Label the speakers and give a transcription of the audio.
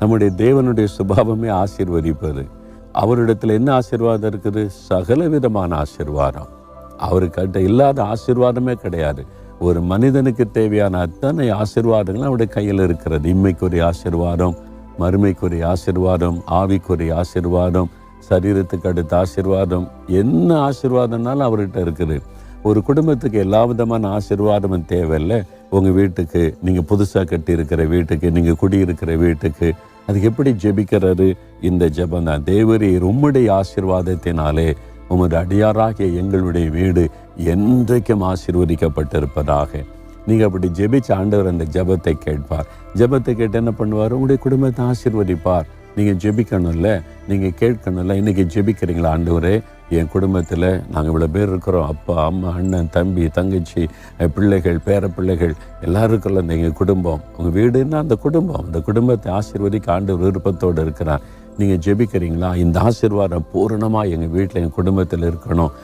Speaker 1: நம்முடைய தேவனுடைய சுபாவமே ஆசீர்வதிப்பது. அவரிடத்துல என்ன ஆசீர்வாதம் இருக்குது? சகல விதமான ஆசீர்வாதம். அவருக்கிட்ட இல்லாத ஆசீர்வாதமே கிடையாது. ஒரு மனிதனுக்கு தேவையான அத்தனை ஆசீர்வாதங்களும் அவருடைய கையில் இருக்கிறது. இம்மைக்குரிய ஆசீர்வாதம், மறுமைக்குரிய ஆசீர்வாதம், ஆவிக்குரிய ஆசீர்வாதம், சரீரத்துக்கு அடுத்த ஆசீர்வாதம், என்ன ஆசீர்வாதம்னாலும் அவர்கிட்ட இருக்குது. ஒரு குடும்பத்துக்கு எல்லா விதமான ஆசீர்வாதமும் தேவையில்லை. உங்கள் வீட்டுக்கு, நீங்கள் புதுசாக கட்டி இருக்கிற வீட்டுக்கு, நீங்கள் குடியிருக்கிற வீட்டுக்கு, அதுக்கு எப்படி ஜெபிக்கிறது? இந்த ஜெபம் தான். தேவரீர் உம்முடைய ஆசீர்வாதத்தினாலே உமது அடியாராகிய எங்களுடைய வீடு என்றைக்கும் ஆசீர்வதிக்கப்பட்டிருப்பதாக. நீங்கள் அப்படி ஜெபிச்ச ஆண்டவர் அந்த ஜெபத்தை கேட்பார். ஜெபத்தை கேட்டு என்ன பண்ணுவார்? உங்களுடைய குடும்பத்தை ஆசீர்வதிப்பார். நீங்கள் ஜெபிக்கணும்ல, நீங்கள் கேட்கணும்ல. இன்றைக்கி ஜெபிக்கிறீங்களா? ஆண்டவரே, என் குடும்பத்தில் நாங்கள் இவ்வளோ பேர் இருக்கிறோம், அப்பா, அம்மா, அண்ணன், தம்பி, தங்கச்சி, பிள்ளைகள், பேர பிள்ளைகள் எல்லாருக்குள்ள இந்த எங்கள் குடும்பம். உங்கள் வீடுன்னா அந்த குடும்பம். அந்த குடும்பத்தை ஆசீர்வதிக்க ஆண்டவர் விருப்பத்தோடு இருக்கிறார். நீங்கள் ஜெபிக்கிறீங்களா? இந்த ஆசீர்வாதம் பூரணமாக எங்கள் வீட்டில், எங்கள் குடும்பத்தில் இருக்கணும்.